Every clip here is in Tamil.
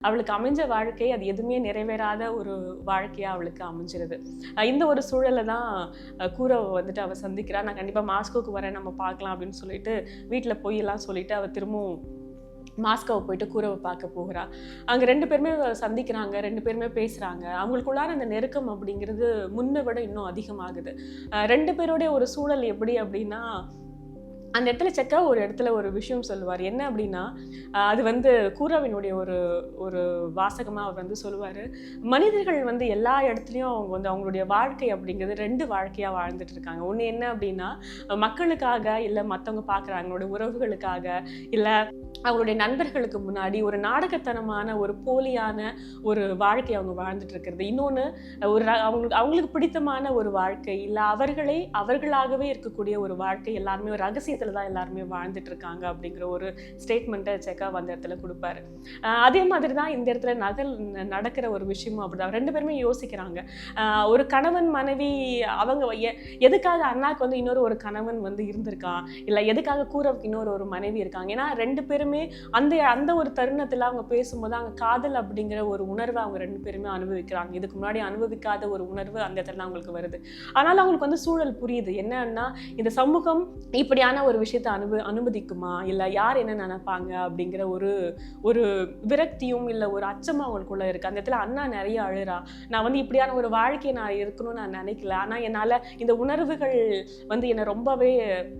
அவளுக்கு அமைஞ்ச வாழ்க்கை அது எதுவுமே நிறைவேறாத ஒரு வாழ்க்கையா அவளுக்கு அமைஞ்சிருது. இந்த ஒரு சூழல்ல தான் கூரவ வந்துட்டு அவ சந்திக்கிறா. நான் கண்டிப்பா மாஸ்கோக்கு வரேன், நம்ம பார்க்கலாம் அப்படின்னு சொல்லிட்டு வீட்ல பொய்யெல்லாம் சொல்லிட்டு அவ திரும்பவும் மாஸ்கோவ போயிட்டு கூரவ பார்க்க போகிறா. அங்க 2 பேருமே சந்திக்கிறாங்க, 2 பேருமே பேசுறாங்க. அவங்களுக்குள்ளார அந்த நெருக்கம் அப்படிங்கிறது முன்ன விட இன்னும் அதிகமாகுது. 2 பேருடைய ஒரு சூழல் எப்படி அப்படின்னா, அந்த இடத்துல செக்கா ஒரு இடத்துல ஒரு விஷயம் சொல்லுவாரு. என்ன அப்படின்னா, அது வந்து கூராவினுடைய ஒரு ஒரு வாசகமா அவர் வந்து சொல்லுவாரு. மனிதர்கள் வந்து எல்லா இடத்துலயும் அவங்க வந்து அவங்களுடைய வாழ்க்கை அப்படிங்கிறது 2 வாழ்க்கையா வாழ்ந்துட்டு இருக்காங்க. ஒண்ணு என்ன அப்படின்னா, மக்களுக்காக, இல்ல மத்தவங்க பார்க்குறாங்க அவங்களுடைய உறவுகளுக்காக, இல்ல அவங்களுடைய நண்பர்களுக்கு முன்னாடி ஒரு நாடகத்தனமான, ஒரு போலியான ஒரு வாழ்க்கை அவங்க வாழ்ந்துட்டு இருக்கிறது. இன்னொன்னு அவங்களுக்கு பிடித்தமான ஒரு வாழ்க்கை, இல்ல அவர்களே அவர்களாகவே இருக்கக்கூடிய ஒரு வாழ்க்கை, எல்லாருமே ஒரு ரகசியத்துல தான் எல்லாருமே வாழ்ந்துட்டு இருக்காங்க அப்படிங்கிற ஒரு ஸ்டேட்மெண்ட்டை செக்கா அந்த இடத்துல கொடுப்பாரு. அதே மாதிரி தான் இந்த இடத்துல நடக்கிற ஒரு விஷயமும் அப்படிதான். 2 பேருமே யோசிக்கிறாங்க. ஒரு கணவன் மனைவி அவங்க எதுக்காக அண்ணாக்கு வந்து இன்னொரு ஒரு கணவன் வந்து இருந்திருக்கான், இல்ல எதுக்காக கூரவுக்கு இன்னொரு ஒரு மனைவி இருக்காங்க. ஏன்னா 2 பேருமே அந்த அந்த ஒரு தருணத்துல அவங்க பேசும்போது அங்க காதல் அப்படிங்கிற ஒரு உணர்வை அவங்க 2 பேருமே அனுபவிக்கிறாங்க. இதுக்கு முன்னாடி அனுபவிக்காத ஒரு உணர்வு அந்த இடத்துல அவங்களுக்கு வருது. ஆனாலும் அவங்களுக்கு வந்து சூழல் புரியுது. என்னன்னா, இந்த சமூகம் இப்படியான ஒரு விஷயத்தை அனுமதிக்குமா, இல்ல யார் என்ன நினைப்பாங்க அப்படிங்கிற ஒரு ஒரு விரக்தியும் இல்ல ஒரு அச்சமும் அவங்களுக்குள்ள இருக்கு. அந்த இடத்துல அண்ணா நிறைய அழுறா. நான் வந்து இப்படியான ஒரு வாழ்க்கையை நான் இருக்கணும்னு நான் நினைக்கல. ஆனா என்னால இந்த உணர்வுகள் வந்து என்னை ரொம்பவே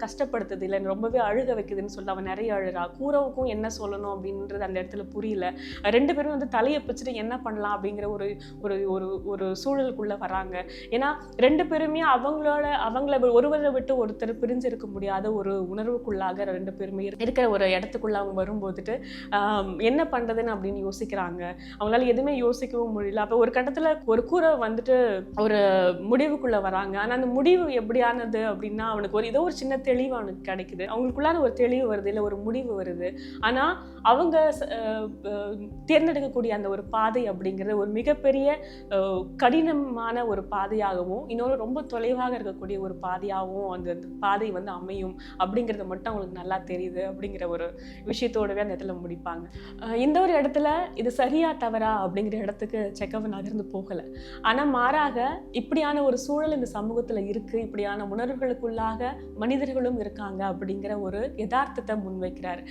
கஷ்டப்படுத்துது, இல்லை ரொம்பவே அழுக வைக்குதுன்னு சொல்லி அவன் நிறைய அழுறா. கூரவுக்கும் என்ன சொல்லணும் அப்படின்றது அந்த இடத்துல புரியல. 2 பேரும் வந்து தலையை பிச்சுட்டு என்ன பண்ணலாம் அப்படிங்கிற ஒரு ஒரு ஒரு ஒரு சூழலுக்குள்ள வராங்க. ஏன்னா 2 பேருமே அவங்கள ஒருவரை விட்டு ஒருத்தர் பிரிஞ்சு இருக்க முடியாத ஒரு உணர்வுக்குள்ளாக 2 பேருமே இருக்கிற ஒரு இடத்துக்குள்ள அவங்க வரும்போதுட்டு என்ன பண்றதுன்னு அப்படின்னு யோசிக்கிறாங்க. அவங்களால எதுவுமே யோசிக்கவும் முடியல. அப்ப ஒரு கட்டத்துல ஒரு கூரை வந்துட்டு ஒரு முடிவுக்குள்ள வராங்க. ஆனா அந்த முடிவு எப்படியானது அப்படின்னா, அவனுக்கு ஏதோ ஒரு சின்ன தெளிவு அவனுக்கு கிடைக்குது. அவங்களுக்குள்ளான ஒரு தெளிவு வருது, இல்ல ஒரு முடிவு வருது. ஆனா அவங்க தேர்ந்தெடுக்கக்கூடிய அந்த ஒரு பாதை அப்படிங்கிறது ஒரு மிகப்பெரிய கடினமான ஒரு பாதையாகவும், இன்னொரு ரொம்ப தொலைவாக இருக்கக்கூடிய ஒரு பாதையாகவும் அந்த பாதை வந்து அமையும் அப்படிங்கிறது மட்டும் அவங்களுக்கு நல்லா தெரியுது அப்படிங்கிற ஒரு விஷயத்தோடவே அந்த இடத்துல முடிப்பாங்க. இந்த ஒரு இடத்துல இது சரியா தவறா அப்படிங்கிற இடத்துக்கு செக்கவ நகர்ந்து போகல. ஆனா மாறாக இப்படியான ஒரு சூழல் இந்த சமூகத்துல இருக்கு, இப்படியான உணர்வுகளுக்குள்ளாக மனிதர்களும் இருக்காங்க அப்படிங்கிற ஒரு யதார்த்தத்தை முன்வைக்கிறாரு.